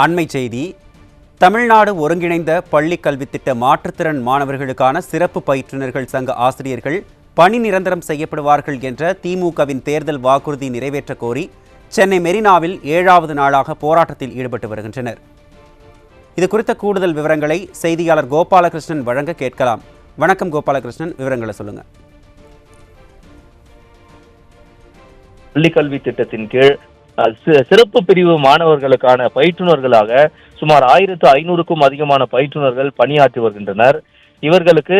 அண்மை செய்தி. தமிழ்நாடு ஒருங்கிணைந்த பள்ளி கல்வித்திட்ட மாற்றுத்திறன் மாணவர்களுக்கான சிறப்பு பயிற்றுநர்கள் சங்க ஆசிரியர்கள் பணி நிரந்தரம் செய்யப்படுவார்கள் என்ற திமுகவின் தேர்தல் வாக்குறுதி நிறைவேற்ற கோரி சென்னை மெரினாவில் 7வது நாளாக போராட்டத்தில் ஈடுபட்டு வருகின்றனர். இது குறித்த கூடுதல் விவரங்களை செய்தியாளர் கோபாலகிருஷ்ணன் வழங்க கேட்கலாம். வணக்கம் கோபாலகிருஷ்ணன், விவரங்களை சொல்லுங்க. பள்ளி கல்வி திட்டத்தின் கீழ் சிறப்பு பிரிவு மாணவர்களுக்கான பயிற்றுநர்களாக சுமார் 1500க்கும் அதிகமான பயிற்றுநர்கள் பணியாற்றி வருகின்றனர். இவர்களுக்கு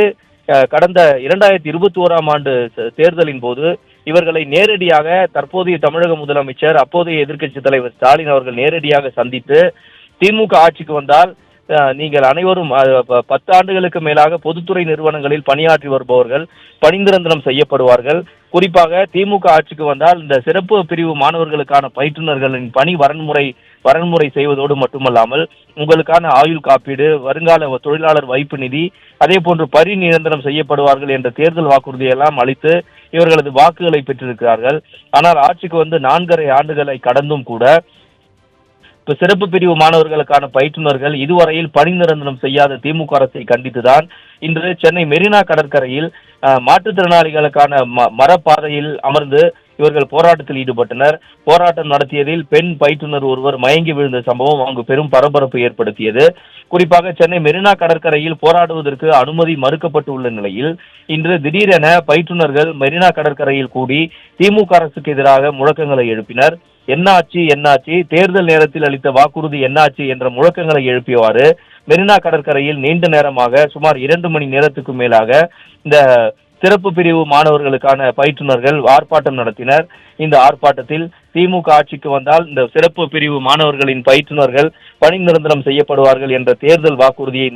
கடந்த 2021ஆம் ஆண்டு தேர்தலின் போது இவர்களை நேரடியாக தற்போதைய தமிழக முதலமைச்சர், அப்போதைய எதிர்க்கட்சி தலைவர் ஸ்டாலின் அவர்கள் நேரடியாக சந்தித்து, திமுக ஆட்சிக்கு வந்தால் நீங்கள் அனைவரும் 10 ஆண்டுகளுக்கு மேலாக பொதுத்துறை நிறுவனங்களில் பணியாற்றி வருபவர்கள் பணி நிரந்தரம் செய்யப்படுவார்கள். குறிப்பாக திமுக ஆட்சிக்கு வந்தால் இந்த சிறப்பு பிரிவு மாணவர்களுக்கான பயிற்றுநர்களின் பணி வரன்முறை செய்வதோடு மட்டுமல்லாமல் உங்களுக்கான ஆயுள் காப்பீடு, வருங்கால தொழிலாளர் வைப்பு நிதி, அதே போன்று பணி நிரந்தரம் செய்யப்படுவார்கள் என்ற தேர்தல் வாக்குறுதியெல்லாம் அளித்து இவர்களது வாக்குகளை பெற்றிருக்கிறார்கள். ஆனால் ஆட்சிக்கு வந்து 4.5 ஆண்டுகளை கடந்தும் கூட சிறப்பு பிரிவு மாணவர்களுக்கான பயிற்றுநர்கள் இதுவரையில் பணி நிரந்தரம் செய்யாத திமுக அரசை கண்டித்துதான் இன்று சென்னை மெரினா கடற்கரையில் மாற்றுத்திறனாளிகளுக்கான மரப்பாதையில் அமர்ந்து இவர்கள் போராட்டத்தில் ஈடுபட்டனர். போராட்டம் நடத்தியதில் பெண் பயிற்றுனர் ஒருவர் மயங்கி விழுந்த சம்பவம் அங்கு பெரும் பரபரப்பு ஏற்படுத்தியது. குறிப்பாக சென்னை மெரினா கடற்கரையில் போராடுவதற்கு அனுமதி மறுக்கப்பட்டு உள்ள நிலையில் இன்று திடீரென பயிற்றுநர்கள் மெரினா கடற்கரையில் கூடி திமுக அரசுக்கு எதிராக முழக்கங்களை எழுப்பினர். என்னாச்சு, தேர்தல் நேரத்தில் அளித்த வாக்குறுதி என்னாச்சு என்ற முழக்கங்களை எழுப்பியவாறு மெரினா கடற்கரையில் நீண்ட நேரமாக சுமார் 2 மணி நேரத்துக்கு மேலாக இந்த சிறப்பு பிரிவு மாணவர்களுக்கான பயிற்றுநர்கள் ஆர்ப்பாட்டம் நடத்தினர். இந்த ஆர்ப்பாட்டத்தில் திமுக ஆட்சிக்கு வந்தால் இந்த சிறப்பு பிரிவு மாணவர்களின் பயிற்றுநர்கள் பணி நிரந்தரம் செய்யப்படுவார்கள் என்ற தேர்தல் வாக்குறுதியை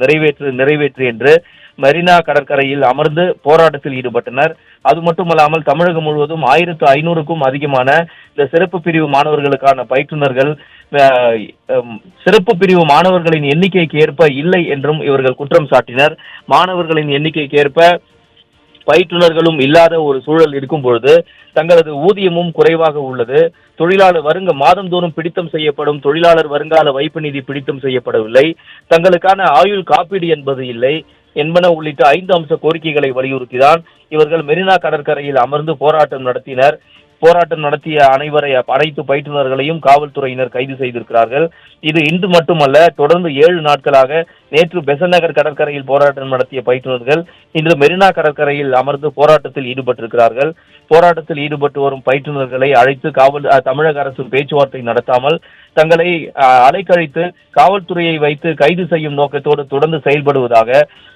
நிறைவேற்று என்று மெரினா கடற்கரையில் அமர்ந்து போராட்டத்தில் ஈடுபட்டனர். அது மட்டுமல்லாமல் தமிழகம் முழுவதும் 1500க்கும் அதிகமான இந்த சிறப்பு பிரிவு மாணவர்களுக்கான பயிற்றுநர்கள் சிறப்பு பிரிவு மாணவர்களின் எண்ணிக்கைக்கு ஏற்ப இல்லை என்றும் இவர்கள் குற்றம் சாட்டினர். மாணவர்களின் எண்ணிக்கைக்கு ஏற்ப பயிற்றுநர்களும் இல்லாத ஒரு சூழல் இருக்கும் பொழுது தங்களது ஊதியமும் குறைவாக உள்ளது. தொழிலாளர் மாதந்தோறும் பிடித்தம் செய்யப்படும் தொழிலாளர் வருங்கால வைப்பு நிதி பிடித்தம் செய்யப்படவில்லை. தங்களுக்கான ஆயுள் காப்பீடு என்பது இல்லை என்பன உள்ளிட்ட 5 அம்ச கோரிக்கைகளை வலியுறுத்திதான் இவர்கள் மெரினா கடற்கரையில் அமர்ந்து போராட்டம் நடத்தினர். போராட்டம் நடத்திய அனைத்து பயிற்றுநர்களையும் காவல்துறையினர் கைது செய்திருக்கிறார்கள். இது இன்று மட்டுமல்ல, தொடர்ந்து 7 நாட்களாக நேற்று பெசன்ட் நகர் கடற்கரையில் போராட்டம் நடத்திய பயிற்றுநர்கள் இன்று மெரினா கடற்கரையில் அமர்ந்து போராட்டத்தில் ஈடுபட்டிருக்கிறார்கள். போராட்டத்தில் ஈடுபட்டு வரும் பயிற்றுநர்களை அழைத்து தமிழக அரசு பேச்சுவார்த்தை நடத்தாமல் தங்களை அலைக்கழித்து காவல்துறையை வைத்து கைது செய்யும் நோக்கத்தோடு தொடர்ந்து செயல்படுவதாக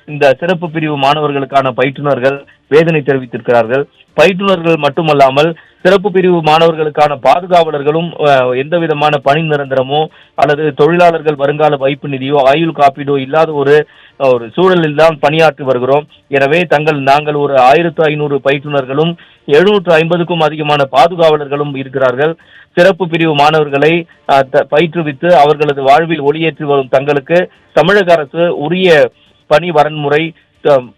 இந்த சிறப்பு பிரிவு மாணவர்களுக்கான பயிற்றுநர்கள் வேதனை தெரிவித்திருக்கிறார்கள். பயிற்றுநர்கள் மட்டுமல்லாமல் சிறப்பு பிரிவு மாணவர்களுக்கான பாதுகாவலர்களும் எந்த விதமான பணி நிரந்தரமோ அல்லது தொழிலாளர்கள் வருங்கால வைப்பு நிதியோ ஆயுள் காப்பீடோ இல்லாத ஒரு சூழலில் தான் பணியாற்றி வருகிறோம். எனவே நாங்கள் ஒரு 1500 பயிற்றுநர்களும் 750க்கும் அதிகமான பாதுகாவலர்களும் இருக்கிறார்கள். சிறப்பு பிரிவு மாணவர்களை பயிற்றுவித்து அவர்களது வாழ்வில் ஒளியேற்றி வரும் தங்களுக்கு தமிழக அரசு உரிய பணி வரன்முறை,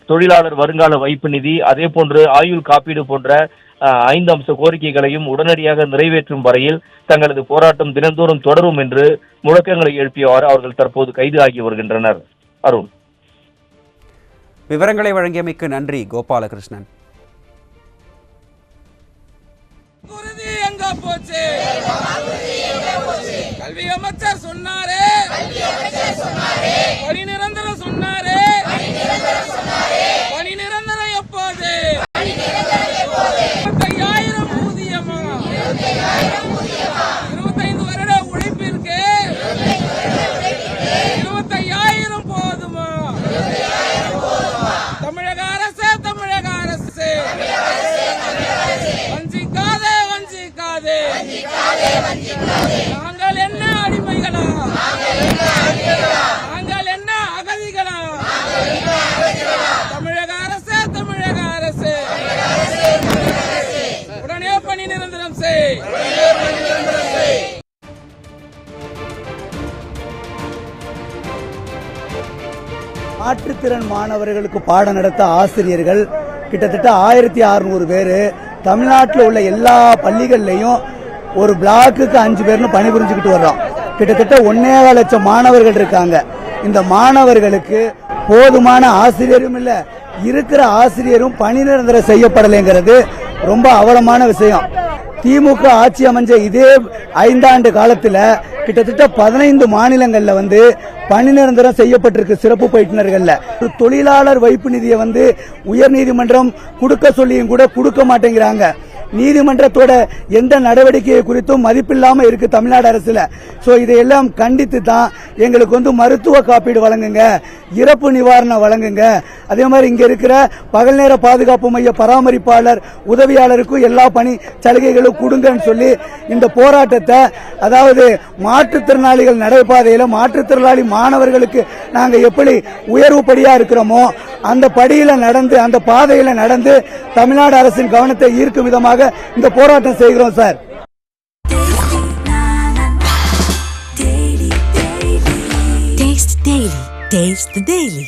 தொழிலாளர் வருங்கால வைப்பு நிதி, அதே போன்று ஆயுள் காப்பீடு போன்ற 5 அம்ச கோரிக்கைகளையும் உடனடியாக நிறைவேற்றும் வரையில் தங்களது போராட்டம் தினந்தோறும் தொடரும் என்று முழக்கங்களை எழுப்பியவாறு அவர்கள் தற்போது கைது ஆகி வருகின்றனர். அருண், விவரங்களை வழங்கியமைக்கு நன்றி கோபாலகிருஷ்ணன். கல்வி அமைச்சர் சொன்னாரே, பணி நிரந்தரம் சொன்னாரே, பணி நிரந்தரம் எப்போது? 25,000 ஊதியமா? 25 வருட உழைப்பிற்கு 25,000 போதுமா? தமிழக அரசு வஞ்சிக்காதே. நாங்கள் என்ன அடிமைகளா? நாங்கள் என்ன அகதிகளா? தமிழக அரசு உடனே பணி நிரந்தரம் செய். மாற்றுத்திறன் மாணவர்களுக்கு பாடம் நடத்த ஆசிரியர்கள் கிட்டத்தட்ட 1600 பேர் தமிழ்நாட்டில் உள்ள எல்லா பள்ளிகள்லையும் ஒரு பிளாக்குக்கு 5 பேர்னு பணிபுரிஞ்சுக்கிட்டு வர்றோம். கிட்டத்தட்ட 1.25 லட்சம் மாணவர்கள் இருக்காங்க. இந்த மாணவர்களுக்கு போதுமான ஆசிரியரும் இல்ல, இருக்கிற ஆசிரியரும் பணி நிரந்தரம் செய்யப்படலைங்கிறது ரொம்ப அவலமான விஷயம். திமுக ஆட்சி அமைஞ்ச இதே 5 ஆண்டு காலத்துல கிட்டத்தட்ட 15 மாநிலங்கள்ல பணி நிரந்தரம் செய்யப்பட்டிருக்கு சிறப்பு பயிற்றுனர்கள்ல. தொழிலாளர் வைப்பு நிதியை உயர்நீதிமன்றம் கொடுக்க சொல்லியும் கூட கொடுக்க மாட்டேங்கிறாங்க. நீதிமன்றத்தோட எந்த நடவடிக்கை குறித்தும் மதிப்பில்லாம இருக்கு தமிழ்நாடு அரசுல. சோ இதையெல்லாம் கண்டித்து தான் எங்களுக்கு மருத்துவ காப்பீடு வழங்குங்க, இறப்பு நிவாரணம் வழங்குங்க, அதே மாதிரி இங்க இருக்கிற பகல் நேர பாதுகாப்பு மைய பராமரிப்பாளர் உதவியாளருக்கும் எல்லா பணி சலுகைகளும் கொடுங்கன்னு சொல்லி இந்த போராட்டத்தை, அதாவது மாற்றுத்திறனாளிகள் நடைபாதையில மாற்றுத்திறனாளி மாணவர்களுக்கு நாங்க எப்படி உயர்வு படியா இருக்கிறோமோ அந்த படியில நடந்து, அந்த பாதையில நடந்து தமிழ்நாடு அரசின் கவனத்தை ஈர்க்கும் விதமாக இந்த போராட்டம் செய்கிறோம் சார். Taste the Daily.